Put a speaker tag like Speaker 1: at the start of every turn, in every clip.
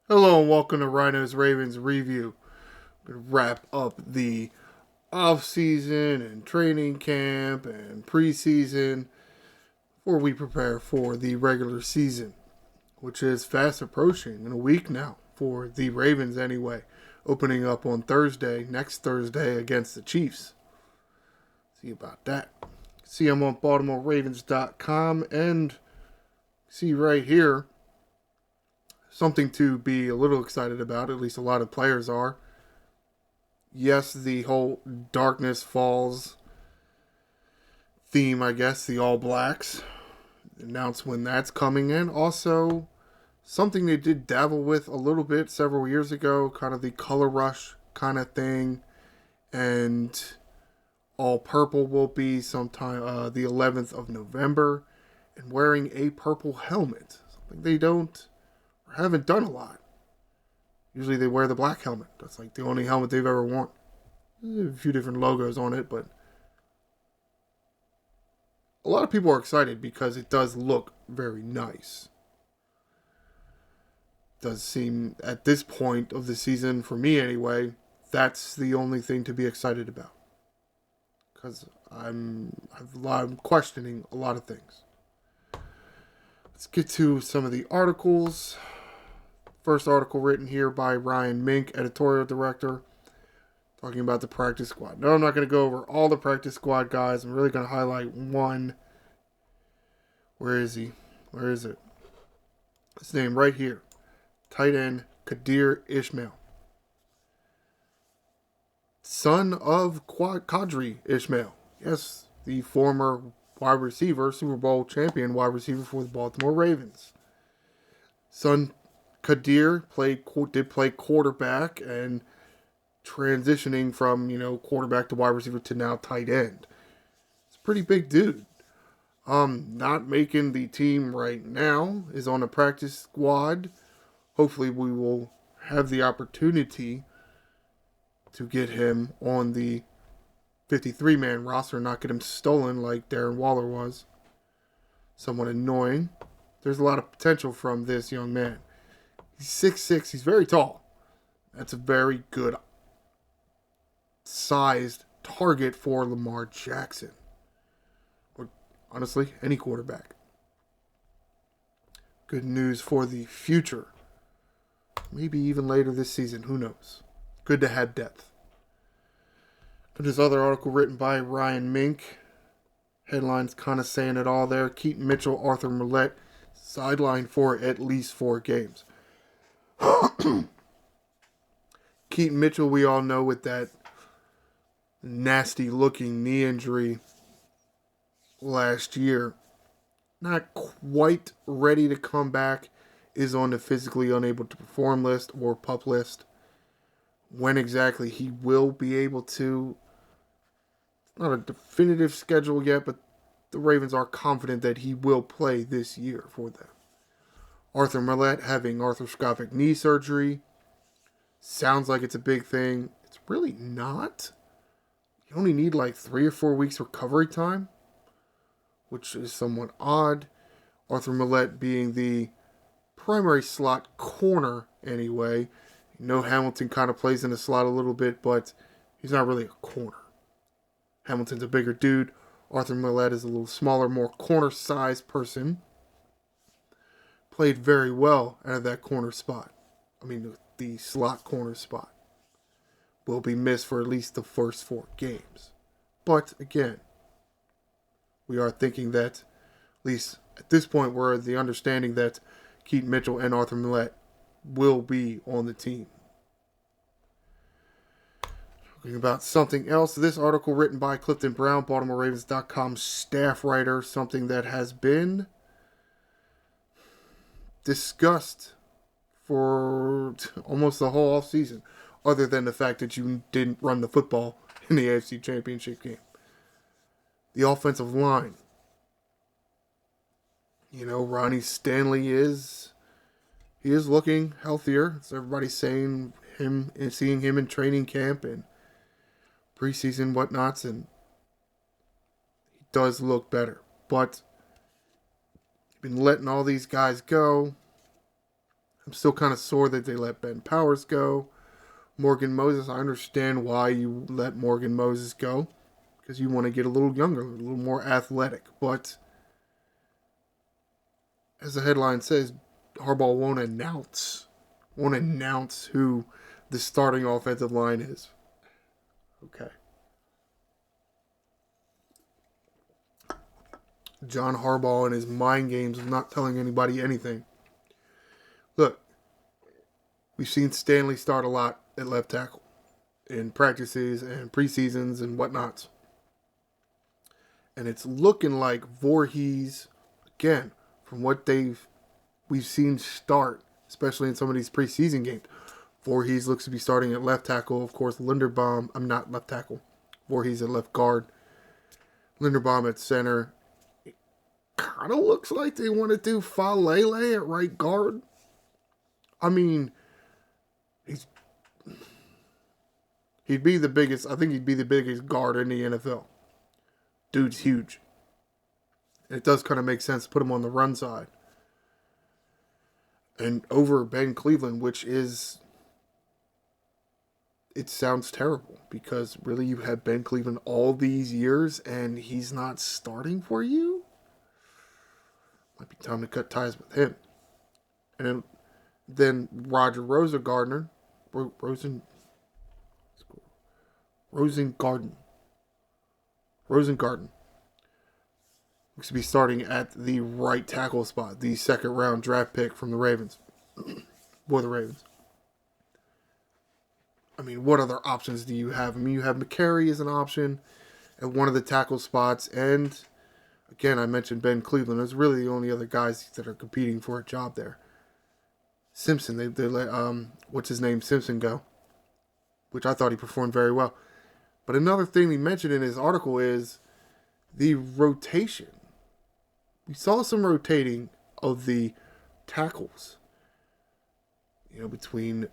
Speaker 1: Hello and welcome to Ryno's Ravens review. We're going to wrap up the off season and training camp and preseason before we prepare for the regular season, which is fast approaching in a week now for the Ravens anyway, opening up on next Thursday against the Chiefs. See about that. See them on BaltimoreRavens.com and see right here something to be a little excited about, at least a lot of players are. Yes, the whole Darkness Falls theme, I guess, the All Blacks, announce when that's coming in. Also, something they did dabble with a little bit several years ago, kind of the color rush kind of thing. And all purple will be sometime the 11th of November, and wearing a purple helmet, something they don't or haven't done a lot. Usually they wear the black helmet. That's like the only helmet they've ever worn. There's a few different logos on it, but a lot of people are excited because it does look very nice. It does seem at this point of the season, for me anyway, that's the only thing to be excited about. Because I'm questioning a lot of things. Let's get to some of the articles. First article written here by Ryan Mink, editorial director, talking about the practice squad. No, I'm not going to go over all the practice squad guys. I'm really going to highlight one. Where is he? Where is it? His name right here. Tight end Kadir Ishmael. Son of Qadri Ishmael. Yes, the former wide receiver, Super Bowl champion wide receiver for the Baltimore Ravens. Son Kadir did play quarterback and transitioning from, quarterback to wide receiver to now tight end. It's a pretty big dude. Not making the team right now, is on a practice squad. Hopefully we will have the opportunity to get him on the 53-man roster and not get him stolen like Darren Waller was. Somewhat annoying. There's a lot of potential from this young man. He's 6'6", he's very tall. That's a very good sized target for Lamar Jackson. Or honestly, any quarterback. Good news for the future. Maybe even later this season, who knows. Good to have depth. But this other article written by Ryan Mink. Headlines kind of saying it all there. Keaton Mitchell, Arthur Millette, sidelined for at least 4 games. Keaton Mitchell, we all know, with that nasty looking knee injury last year, not quite ready to come back, is on the physically unable to perform list or PUP list. When exactly he will be able to, it's not a definitive schedule yet, but the Ravens are confident that he will play this year for them. Arthur Millette having arthroscopic knee surgery. Sounds like it's a big thing. It's really not. You only need like 3 or 4 weeks recovery time, which is somewhat odd. Arthur Millette being the primary slot corner anyway. Hamilton kind of plays in the slot a little bit, but he's not really a corner. Hamilton's a bigger dude. Arthur Millette is a little smaller, more corner-sized person. Played very well out of that corner spot. The slot corner spot. Will be missed for at least the first 4 games. But again, we are thinking that, at least at this point, we're the understanding that Keaton Mitchell and Arthur Millette will be on the team. Talking about something else, this article written by Clifton Brown, BaltimoreRavens.com staff writer, something that has been discussed for almost the whole offseason, other than the fact that you didn't run the football in the AFC Championship game. The offensive line. Ronnie Stanley is looking healthier. So everybody's saying him and seeing him in training camp and preseason whatnots, and he does look better. But been letting all these guys go. I'm still kind of sore that they let Ben Powers go. Morgan Moses, I understand why you let Morgan Moses go. Because you want to get a little younger, a little more athletic. But, as the headline says, Harbaugh won't announce who the starting offensive line is. Okay. John Harbaugh and his mind games of not telling anybody anything. Look, we've seen Stanley start a lot at left tackle in practices and preseasons and whatnots. And it's looking like Voorhees, again, from what we've seen start, especially in some of these preseason games. Voorhees looks to be starting at left tackle. Of course, Linderbaum, I'm not left tackle. Voorhees at left guard. Linderbaum at center. It kind of looks like they want to do Falele at right guard. I mean, he'd be the biggest, I think he'd be the biggest guard in the NFL. Dude's huge. And it does kind of make sense to put him on the run side. And over Ben Cleveland, which is, it sounds terrible because really you had Ben Cleveland all these years and he's not starting for you? Might be time to cut ties with him. And then Roger Rosengarten looks to be starting at the right tackle spot, the second round draft pick from the Ravens. For the Ravens. I mean, what other options do you have? I mean, you have McCary as an option at one of the tackle spots, and again, I mentioned Ben Cleveland. Those are really the only other guys that are competing for a job there. Simpson, they let what's his name, Simpson go, which I thought he performed very well. But another thing he mentioned in his article is the rotation. We saw some rotating of the tackles. You know, between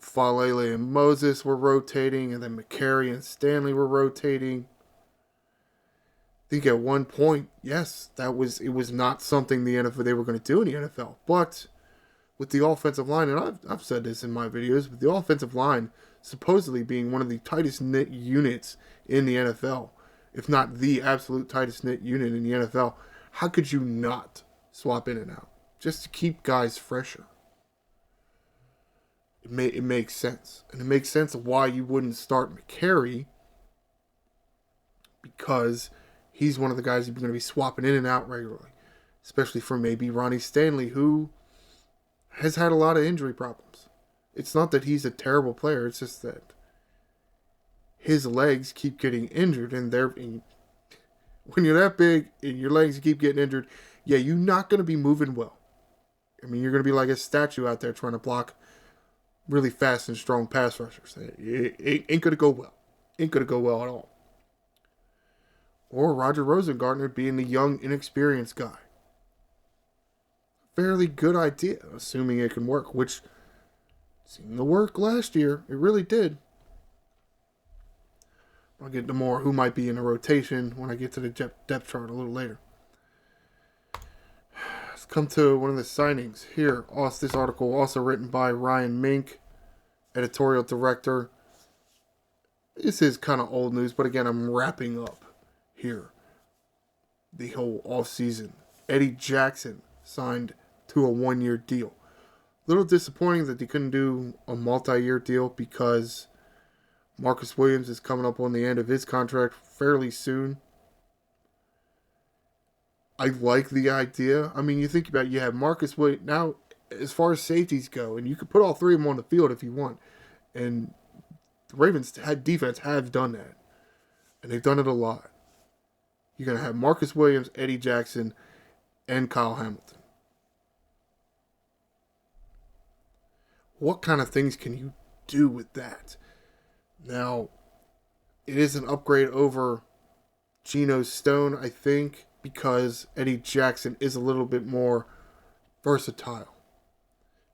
Speaker 1: Falele and Moses were rotating, and then McCary and Stanley were rotating. I think at one point, yes, it was not something they were going to do in the NFL. But with the offensive line, and I've said this in my videos, with the offensive line supposedly being one of the tightest knit units in the NFL, if not the absolute tightest knit unit in the NFL, how could you not swap in and out just to keep guys fresher? It makes sense. And it makes sense of why you wouldn't start McCary, because he's one of the guys you're going to be swapping in and out regularly, especially for maybe Ronnie Stanley, who has had a lot of injury problems. It's not that he's a terrible player, it's just that his legs keep getting injured, and when you're that big and your legs keep getting injured, yeah, you're not going to be moving well. I mean, you're going to be like a statue out there trying to block really fast and strong pass rushers. It ain't going to go well. Ain't going to go well at all. Or Roger Rosengarten being the young, inexperienced guy. Fairly good idea, assuming it can work, which seemed to work last year. It really did. I'll get to more who might be in the rotation when I get to the depth chart a little later. Let's come to one of the signings here. This article also written by Ryan Mink, editorial director. This is kind of old news, but again, I'm wrapping up here the whole offseason. Eddie Jackson signed to a 1-year deal. A little disappointing that they couldn't do a multi-year deal because Marcus Williams is coming up on the end of his contract fairly soon. I like the idea. I mean, you think about it, you have Marcus Williams. Now, as far as safeties go, and you could put all three of them on the field if you want. And the Ravens defense have done that. And they've done it a lot. You're going to have Marcus Williams, Eddie Jackson, and Kyle Hamilton. What kind of things can you do with that? Now, it is an upgrade over Geno Stone, I think, because Eddie Jackson is a little bit more versatile.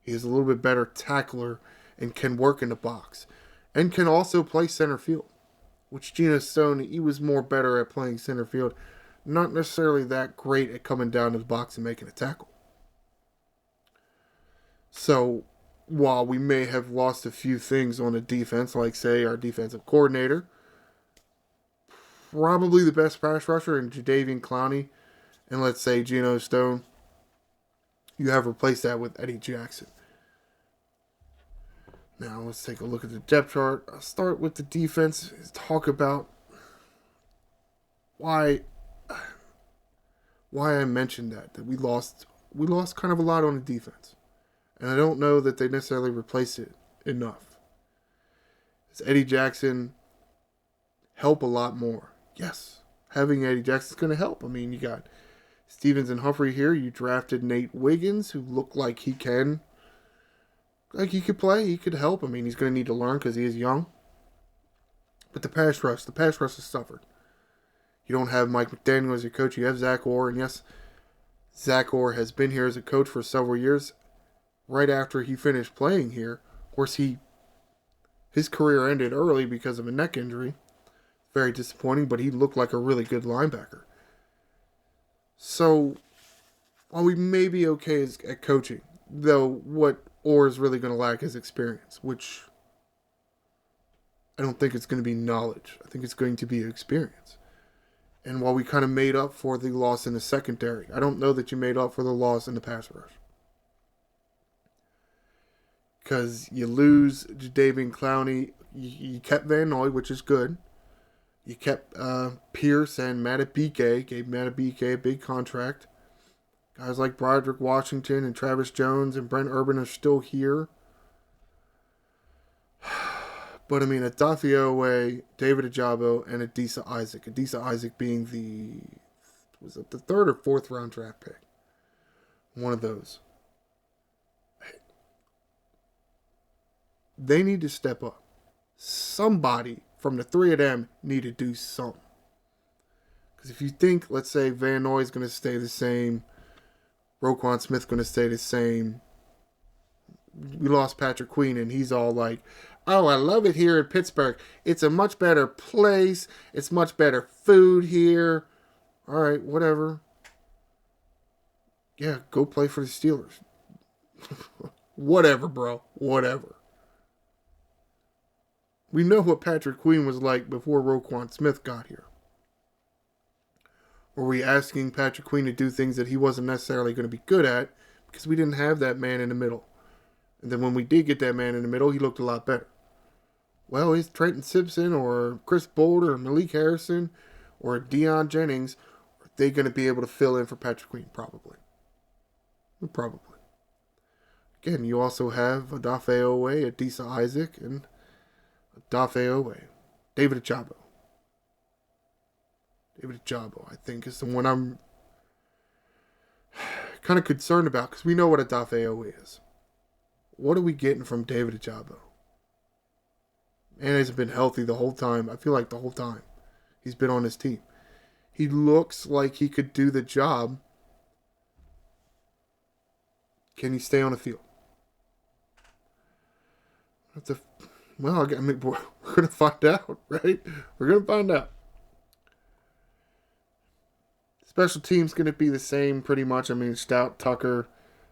Speaker 1: He is a little bit better tackler and can work in the box. And can also play center field. Which Geno Stone, he was more better at playing center field. Not necessarily that great at coming down to the box and making a tackle. So while we may have lost a few things on the defense, like say our defensive coordinator, probably the best pass rusher in Jadeveon Clowney, and let's say Geno Stone, you have replaced that with Eddie Jackson. Now let's take a look at the depth chart. I'll start with the defense. Talk about why I mentioned that we lost kind of a lot on the defense. And I don't know that they necessarily replaced it enough. Does Eddie Jackson help a lot more? Yes. Having Eddie Jackson is going to help. I mean, you got Stevens and Humphrey here. You drafted Nate Wiggins, who looked like he could play. He could help. I mean, he's going to need to learn because he is young. But the pass rush has suffered. You don't have Mike McDaniel as your coach. You have Zach Orr. And yes, Zach Orr has been here as a coach for several years. Right after he finished playing here, of course, his career ended early because of a neck injury. Very disappointing, but he looked like a really good linebacker. So, while we may be okay at coaching, though what Orr is really going to lack is experience, which I don't think it's going to be knowledge. I think it's going to be experience. And while we kind of made up for the loss in the secondary, I don't know that you made up for the loss in the pass rush. Because you lose Jadeveon Clowney. You kept Van Noy, which is good. You kept Pierce and Matabike. Gave Matabike a big contract. Guys like Broderick Washington and Travis Jones and Brent Urban are still here. But I mean, Odafe Oweh, David Ojabo, and Adisa Isaac. Adisa Isaac being the third or fourth round draft pick. One of those. They need to step up. Somebody from the three of them need to do something. Because if you think, let's say, Van Noy is going to stay the same, Roquan Smith going to stay the same. We lost Patrick Queen, and he's all like, oh, I love it here in Pittsburgh. It's a much better place. It's much better food here. All right, whatever. Yeah, go play for the Steelers. Whatever, bro. Whatever. We know what Patrick Queen was like before Roquan Smith got here. Were we asking Patrick Queen to do things that he wasn't necessarily going to be good at because we didn't have that man in the middle? And then when we did get that man in the middle, he looked a lot better. Well, is Trenton Simpson or Chris Boulder or Malik Harrison or Deion Jennings, are they going to be able to fill in for Patrick Queen? Probably. Probably. Again, you also have Odafe Oweh, Adisa Isaac, and Odafe Oweh. David Ojabo. David Ojabo, I think, is the one I'm kind of concerned about because we know what Odafe Oweh is. What are we getting from David Ojabo? Man hasn't been healthy the whole time. I feel like the whole time he's been on his team. He looks like he could do the job. Can he stay on the field? Well, I mean, we're going to find out, right? We're going to find out. Special team's going to be the same pretty much. I mean, Stout, Tucker,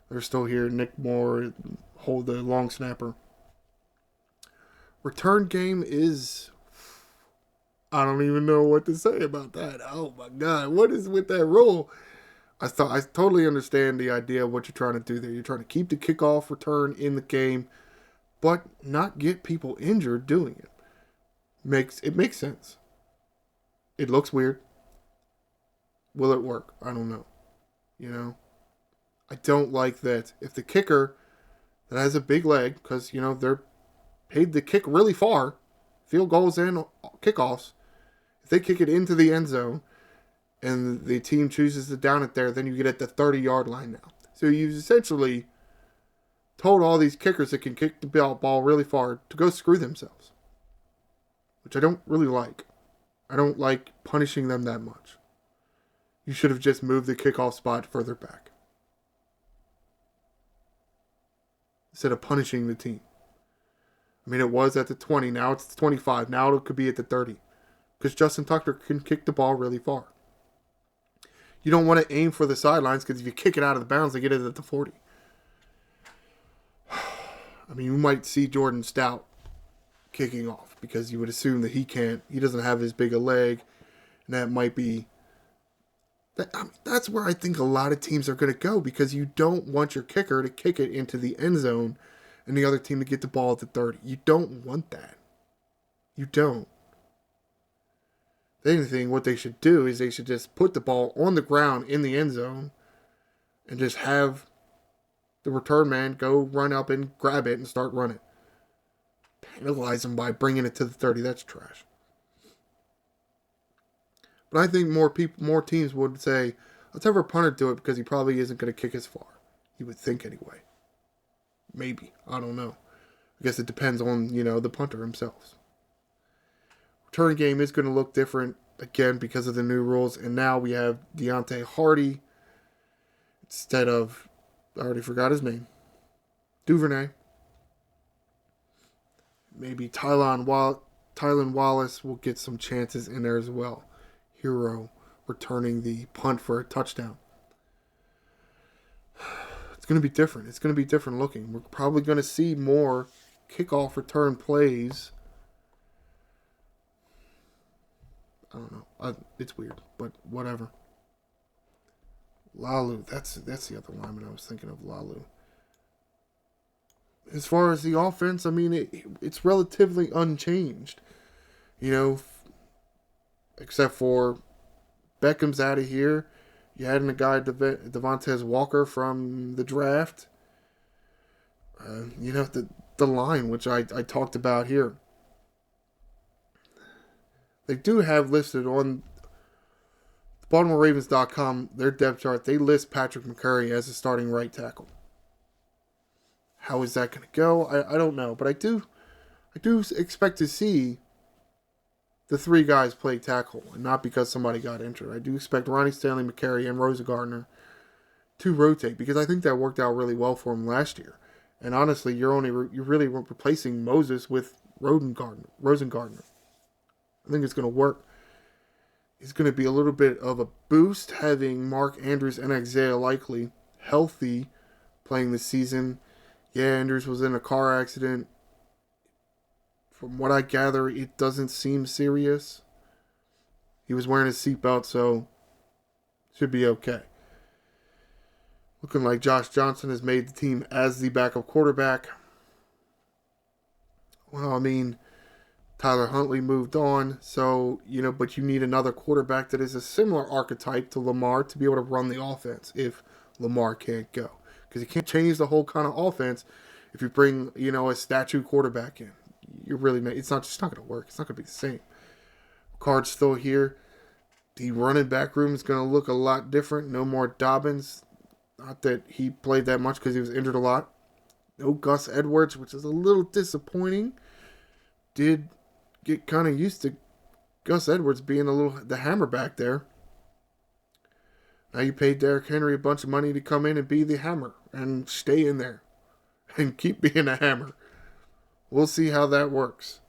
Speaker 1: they're still here. Nick Moore, hold the long snapper. Return game is... I don't even know what to say about that. Oh, my God. What is with that rule? I totally understand the idea of what you're trying to do there. You're trying to keep the kickoff return in the game, but not get people injured doing it. It makes sense. It looks weird. Will it work? I don't know. You know? I don't like that. If the kicker that has a big leg, because, you know, they're paid to kick really far, field goals and kickoffs, if they kick it into the end zone and the team chooses to down it there, then you get at the 30-yard line now. So you've essentially told all these kickers that can kick the ball really far to go screw themselves, which I don't really like. I don't like punishing them that much. You should have just moved the kickoff spot further back instead of punishing the team. I mean, it was at the 20. Now it's the 25. Now it could be at the 30 because Justin Tucker can kick the ball really far. You don't want to aim for the sidelines because if you kick it out of the bounds, they get it at the 40. I mean, you might see Jordan Stout kicking off because you would assume that he doesn't have as big a leg, and that might be. That's where I think a lot of teams are going to go because you don't want your kicker to kick it into the end zone and the other team to get the ball at the 30. You don't want that. You don't. If anything, what they should do is they should just put the ball on the ground in the end zone and just have the return man go run up and grab it and start running. Penalize them by bringing it to the 30. That's trash. But I think more teams would say, let's have our punter do it because he probably isn't going to kick as far. You would think anyway. Maybe. I don't know. I guess it depends on, the punter himself. Return game is going to look different, again, because of the new rules. And now we have Deontay Hardy instead of, I already forgot his name, Duvernay. Maybe Tylan Wallace will get some chances in there as well. Hero returning the punt for a touchdown. It's going to be different. It's going to be different looking. We're probably going to see more kickoff return plays. I don't know. It's weird, but whatever. Lalu, that's the other lineman I was thinking of. Lalu. As far as the offense, I mean, it's relatively unchanged. Except for Beckham's out of here. You had a guy, Devontae Walker from the draft. The line, which I talked about here. They do have listed on BaltimoreRavens.com, their depth chart, they list Patrick McCurry as a starting right tackle. How is that going to go? I don't know. But I do expect to see the three guys play tackle, and not because somebody got injured. I do expect Ronnie Stanley, McCary, and Rosa Gardner to rotate because I think that worked out really well for him last year. And honestly, you're really replacing Moses with Rosengardner. I think it's going to work. It's going to be a little bit of a boost having Mark Andrews and Isaiah Likely healthy playing this season. Yeah, Andrews was in a car accident. From what I gather, it doesn't seem serious. He was wearing his seatbelt, so should be okay. Looking like Josh Johnson has made the team as the backup quarterback. Well, I mean, Tyler Huntley moved on, so, but you need another quarterback that is a similar archetype to Lamar to be able to run the offense if Lamar can't go. Because you can't change the whole kind of offense if you bring, a statue quarterback in. It's just not going to work. It's not going to be the same. Card's still here. The running back room is going to look a lot different. No more Dobbins. Not that he played that much because he was injured a lot. No Gus Edwards, which is a little disappointing. Did get kind of used to Gus Edwards being the hammer back there. Now you paid Derrick Henry a bunch of money to come in and be the hammer and stay in there and keep being a hammer. We'll see how that works.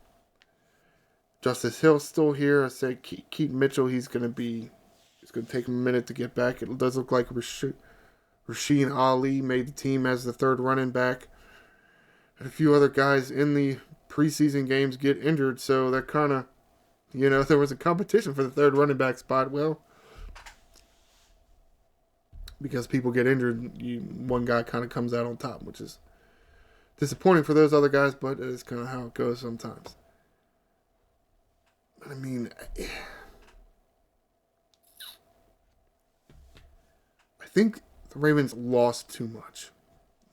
Speaker 1: Justice Hill's still here. I say Keaton Mitchell, it's going to take him a minute to get back. It does look like Rasheen Ali made the team as the third running back. And a few other guys in the preseason games get injured, so that kind of, there was a competition for the third running back spot. Well, because people get injured, one guy kind of comes out on top, which is disappointing for those other guys, but it's kind of how it goes sometimes. I mean, I think the Ravens lost too much.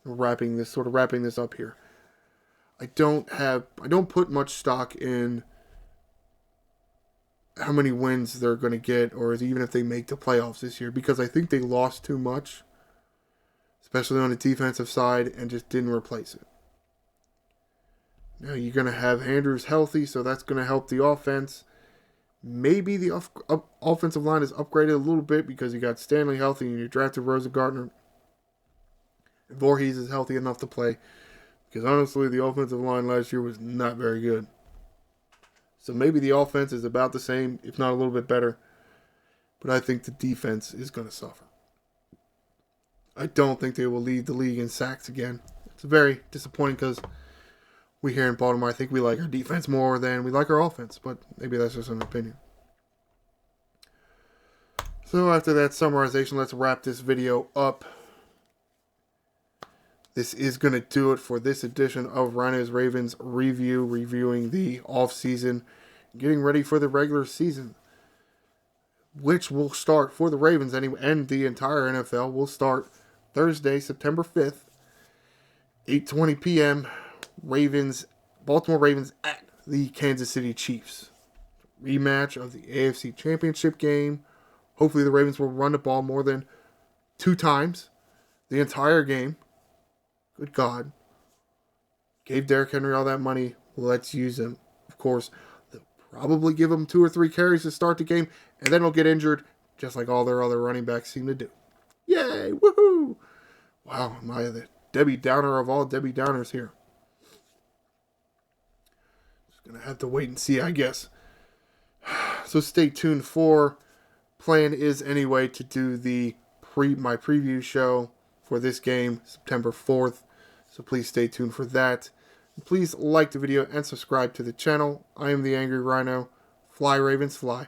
Speaker 1: Wrapping this up here. I don't put much stock in how many wins they're going to get, or even if they make the playoffs this year, because I think they lost too much, especially on the defensive side, and just didn't replace it. Now you're going to have Andrews healthy, so that's going to help the offense. Maybe the offensive line is upgraded a little bit because you got Stanley healthy and you drafted Rosa Gardner. Voorhees is healthy enough to play. Because honestly, the offensive line last year was not very good. So maybe the offense is about the same, if not a little bit better. But I think the defense is going to suffer. I don't think they will lead the league in sacks again. It's very disappointing because we here in Baltimore, I think we like our defense more than we like our offense, but maybe that's just an opinion. So after that summarization, let's wrap this video up. This is going to do it for this edition of Ryno's Ravens review, reviewing the offseason, getting ready for the regular season, which will start for the Ravens and the entire NFL will start Thursday, September 5th, 8:20 p.m. Baltimore Ravens at the Kansas City Chiefs. Rematch of the AFC Championship game. Hopefully the Ravens will run the ball more than 2 times the entire game. Good God. Gave Derrick Henry all that money. Let's use him. Of course, they'll probably give him 2 or 3 carries to start the game, and then he'll get injured, just like all their other running backs seem to do. Yay! Woohoo! Wow, am I the Debbie Downer of all Debbie Downers here. Just going to have to wait and see, I guess. So stay tuned for... Plan is anyway to do my preview show for this game September 4th. So please stay tuned for that. And please like the video and subscribe to the channel. I am the Angry Ryno. Fly Ravens fly.